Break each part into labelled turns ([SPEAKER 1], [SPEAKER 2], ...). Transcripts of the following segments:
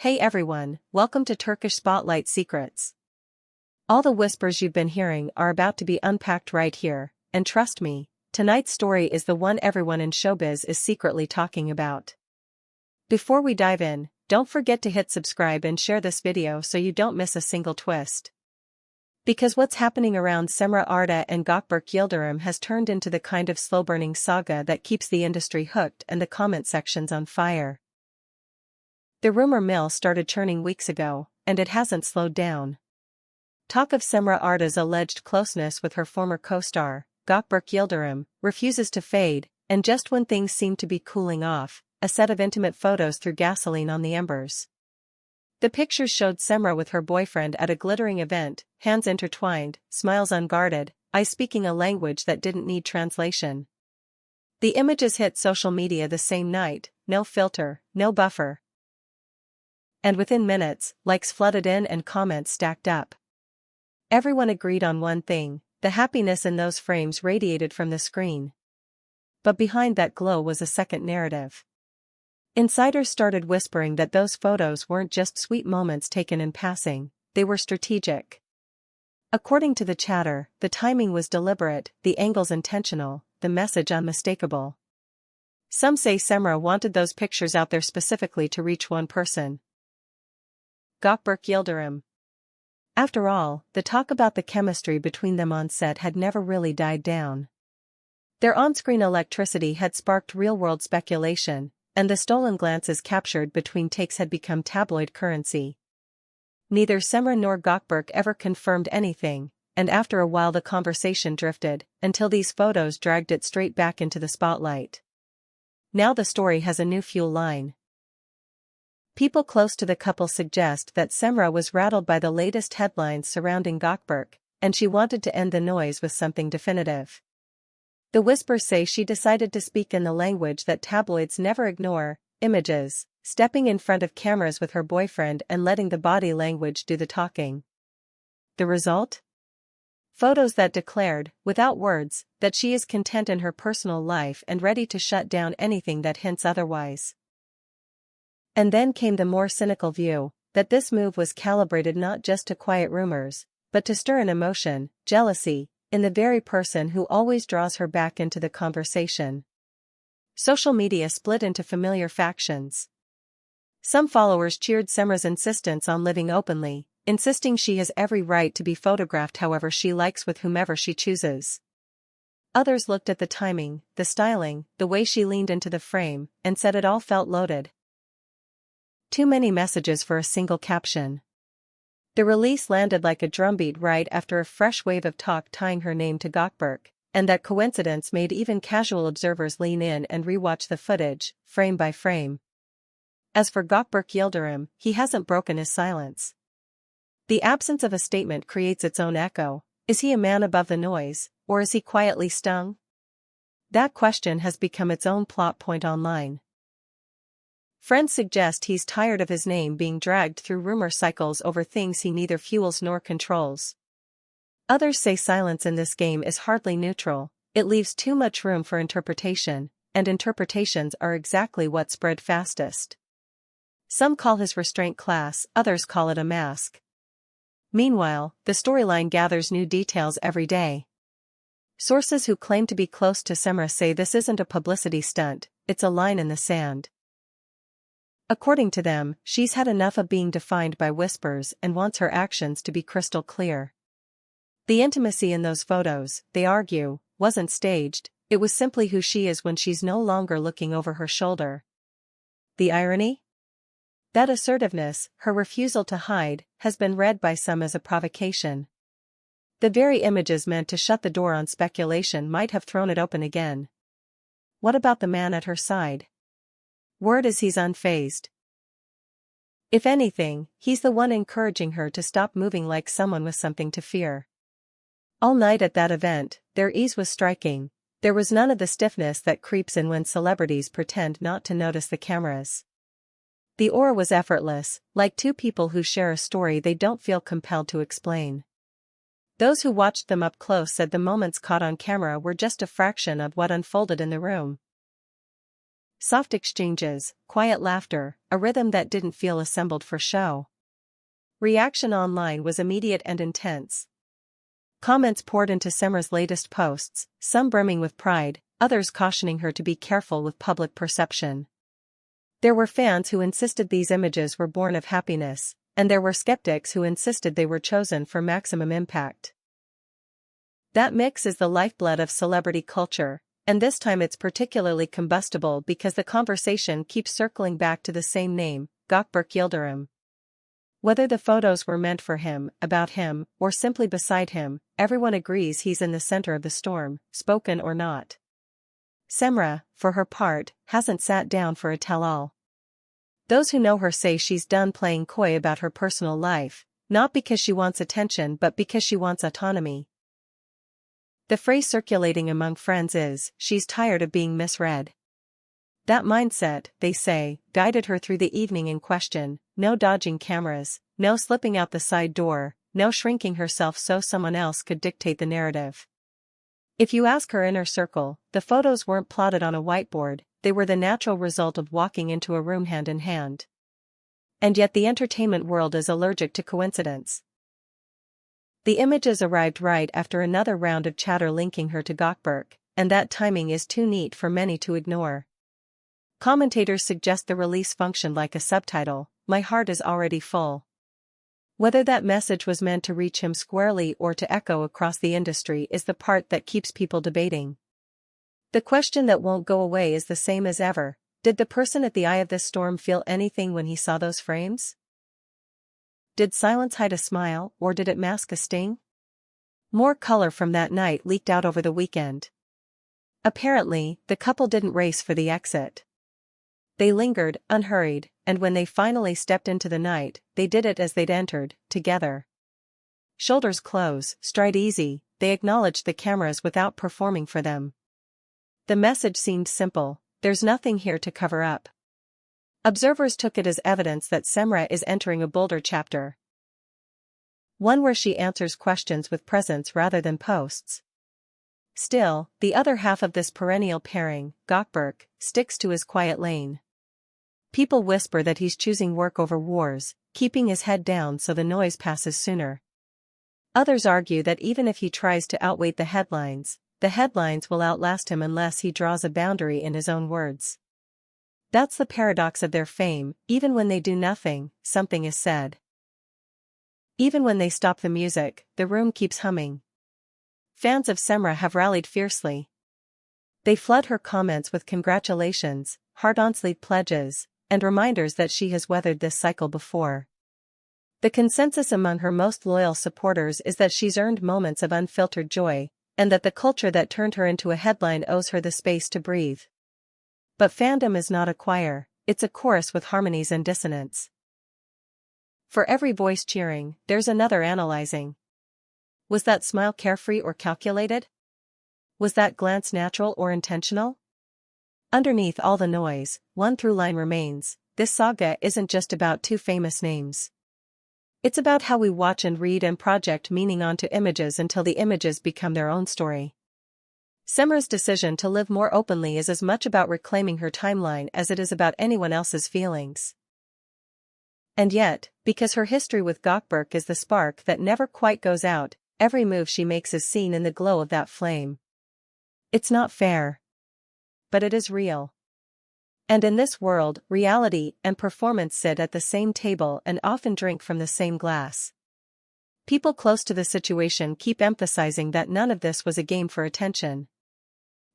[SPEAKER 1] Hey everyone, welcome to Turkish Spotlight Secrets. All the whispers you've been hearing are about to be unpacked right here, and trust me, tonight's story is the one everyone in showbiz is secretly talking about. Before we dive in, don't forget to hit subscribe and share this video so you don't miss a single twist. Because what's happening around Cemre Arda and Gökberk Yıldırım has turned into the kind of slow-burning saga that keeps the industry hooked and the comment sections on fire. The rumor mill started churning weeks ago, and it hasn't slowed down. Talk of Cemre Arda's alleged closeness with her former co-star, Gökberk Yıldırım, refuses to fade, and just when things seem to be cooling off, a set of intimate photos threw gasoline on the embers. The pictures showed Cemre with her boyfriend at a glittering event, hands intertwined, smiles unguarded, eyes speaking a language that didn't need translation. The images hit social media the same night, no filter, no buffer. And within minutes, likes flooded in and comments stacked up. Everyone agreed on one thing: the happiness in those frames radiated from the screen. But behind that glow was a second narrative. Insiders started whispering that those photos weren't just sweet moments taken in passing, they were strategic. According to the chatter, the timing was deliberate, the angles intentional, the message unmistakable. Some say Cemre wanted those pictures out there specifically to reach one person: Gökberk Yıldırım. After all, the talk about the chemistry between them on set had never really died down. Their on-screen electricity had sparked real-world speculation, and the stolen glances captured between takes had become tabloid currency. Neither Cemre nor Gökberk ever confirmed anything, and after a while the conversation drifted, until these photos dragged it straight back into the spotlight. Now the story has a new fuel line. People close to the couple suggest that Cemre was rattled by the latest headlines surrounding Gökberk, and she wanted to end the noise with something definitive. The whispers say she decided to speak in the language that tabloids never ignore: images, stepping in front of cameras with her boyfriend and letting the body language do the talking. The result? Photos that declared, without words, that she is content in her personal life and ready to shut down anything that hints otherwise. And then came the more cynical view, that this move was calibrated not just to quiet rumors, but to stir an emotion, jealousy, in the very person who always draws her back into the conversation. Social media split into familiar factions. Some followers cheered Cemre's insistence on living openly, insisting she has every right to be photographed however she likes with whomever she chooses. Others looked at the timing, the styling, the way she leaned into the frame, and said it all felt loaded. Too many messages for a single caption. The release landed like a drumbeat right after a fresh wave of talk tying her name to Gökberk, and that coincidence made even casual observers lean in and rewatch the footage, frame by frame. As for Gökberk Yıldırım, he hasn't broken his silence. The absence of a statement creates its own echo. Is he a man above the noise, or is he quietly stung? That question has become its own plot point online. Friends suggest he's tired of his name being dragged through rumor cycles over things he neither fuels nor controls. Others say silence in this game is hardly neutral, it leaves too much room for interpretation, and interpretations are exactly what spread fastest. Some call his restraint class, others call it a mask. Meanwhile, the storyline gathers new details every day. Sources who claim to be close to Cemre say this isn't a publicity stunt, it's a line in the sand. According to them, she's had enough of being defined by whispers and wants her actions to be crystal clear. The intimacy in those photos, they argue, wasn't staged, it was simply who she is when she's no longer looking over her shoulder. The irony? That assertiveness, her refusal to hide, has been read by some as a provocation. The very images meant to shut the door on speculation might have thrown it open again. What about the man at her side? Word is he's unfazed. If anything, he's the one encouraging her to stop moving like someone with something to fear. All night at that event, their ease was striking. There was none of the stiffness that creeps in when celebrities pretend not to notice the cameras. The aura was effortless, like two people who share a story they don't feel compelled to explain. Those who watched them up close said the moments caught on camera were just a fraction of what unfolded in the room. Soft exchanges, quiet laughter, a rhythm that didn't feel assembled for show. Reaction online was immediate and intense. Comments poured into Cemre's latest posts, some brimming with pride, others cautioning her to be careful with public perception. There were fans who insisted these images were born of happiness, and there were skeptics who insisted they were chosen for maximum impact. That mix is the lifeblood of celebrity culture, and this time it's particularly combustible because the conversation keeps circling back to the same name, Gökberk Yıldırım. Whether the photos were meant for him, about him, or simply beside him, everyone agrees he's in the center of the storm, spoken or not. Cemre, for her part, hasn't sat down for a tell-all. Those who know her say she's done playing coy about her personal life, not because she wants attention but because she wants autonomy. The phrase circulating among friends is, she's tired of being misread. That mindset, they say, guided her through the evening in question, no dodging cameras, no slipping out the side door, no shrinking herself so someone else could dictate the narrative. If you ask her inner circle, the photos weren't plotted on a whiteboard, they were the natural result of walking into a room hand in hand. And yet the entertainment world is allergic to coincidence. The images arrived right after another round of chatter linking her to Gökberk, and that timing is too neat for many to ignore. Commentators suggest the release functioned like a subtitle, "My heart is already full." Whether that message was meant to reach him squarely or to echo across the industry is the part that keeps people debating. The question that won't go away is the same as ever: did the person at the eye of this storm feel anything when he saw those frames? Did silence hide a smile, or did it mask a sting? More color from that night leaked out over the weekend. Apparently, the couple didn't race for the exit. They lingered, unhurried, and when they finally stepped into the night, they did it as they'd entered, together. Shoulders close, stride easy, they acknowledged the cameras without performing for them. The message seemed simple: there's nothing here to cover up. Observers took it as evidence that Cemre is entering a bolder chapter. One where she answers questions with presence rather than posts. Still, the other half of this perennial pairing, Gökberk, sticks to his quiet lane. People whisper that he's choosing work over wars, keeping his head down so the noise passes sooner. Others argue that even if he tries to outweigh the headlines will outlast him unless he draws a boundary in his own words. That's the paradox of their fame: even when they do nothing, something is said. Even when they stop the music, the room keeps humming. Fans of Cemre have rallied fiercely. They flood her comments with congratulations, heart-on-sleeve pledges, and reminders that she has weathered this cycle before. The consensus among her most loyal supporters is that she's earned moments of unfiltered joy, and that the culture that turned her into a headline owes her the space to breathe. But fandom is not a choir, it's a chorus with harmonies and dissonance. For every voice cheering, there's another analyzing. Was that smile carefree or calculated? Was that glance natural or intentional? Underneath all the noise, one through line remains: this saga isn't just about two famous names. It's about how we watch and read and project meaning onto images until the images become their own story. Cemre's decision to live more openly is as much about reclaiming her timeline as it is about anyone else's feelings. And yet, because her history with Gökberk is the spark that never quite goes out, every move she makes is seen in the glow of that flame. It's not fair. But it is real. And in this world, reality and performance sit at the same table and often drink from the same glass. People close to the situation keep emphasizing that none of this was a game for attention.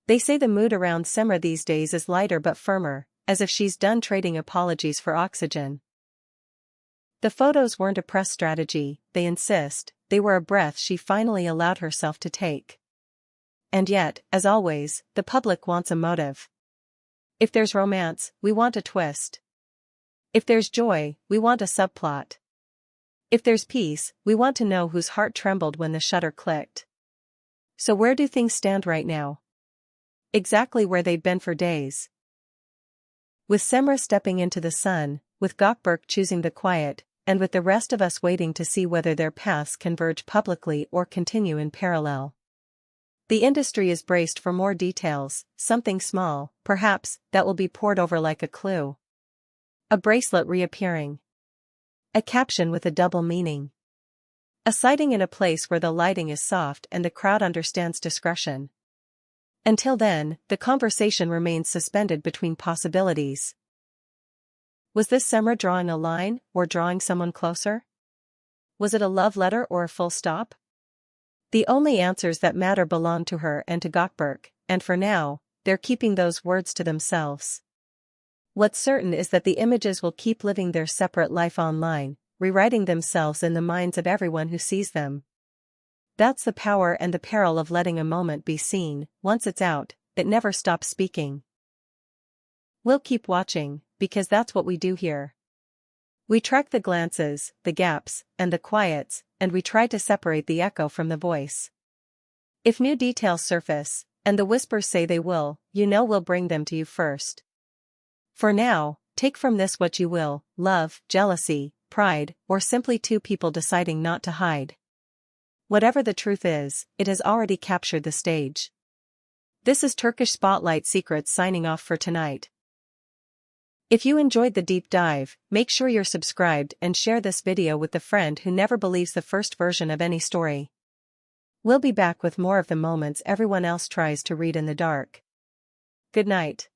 [SPEAKER 1] They say the mood around Cemre these days is lighter but firmer, as if she's done trading apologies for oxygen. The photos weren't a press strategy, they insist, they were a breath she finally allowed herself to take. And yet, as always, the public wants a motive. If there's romance, we want a twist. If there's joy, we want a subplot. If there's peace, we want to know whose heart trembled when the shutter clicked. So where do things stand right now? Exactly where they've been for days. With Cemre stepping into the sun, with Gökberk choosing the quiet, and with the rest of us waiting to see whether their paths converge publicly or continue in parallel. The industry is braced for more details, something small, perhaps, that will be poured over like a clue. A bracelet reappearing. A caption with a double meaning. A sighting in a place where the lighting is soft and the crowd understands discretion. Until then, the conversation remains suspended between possibilities. Was this Cemre drawing a line, or drawing someone closer? Was it a love letter or a full stop? The only answers that matter belong to her and to Gökberk, and for now, they're keeping those words to themselves. What's certain is that the images will keep living their separate life online, rewriting themselves in the minds of everyone who sees them. That's the power and the peril of letting a moment be seen. Once it's out, it never stops speaking. We'll keep watching, because that's what we do here. We track the glances, the gaps, and the quiets, and we try to separate the echo from the voice. If new details surface, and the whispers say they will, you know we'll bring them to you first. For now, take from this what you will: love, jealousy, pride, or simply two people deciding not to hide. Whatever the truth is, it has already captured the stage. This is Turkish Spotlight Secrets signing off for tonight. If you enjoyed the deep dive, make sure you're subscribed and share this video with the friend who never believes the first version of any story. We'll be back with more of the moments everyone else tries to read in the dark. Good night.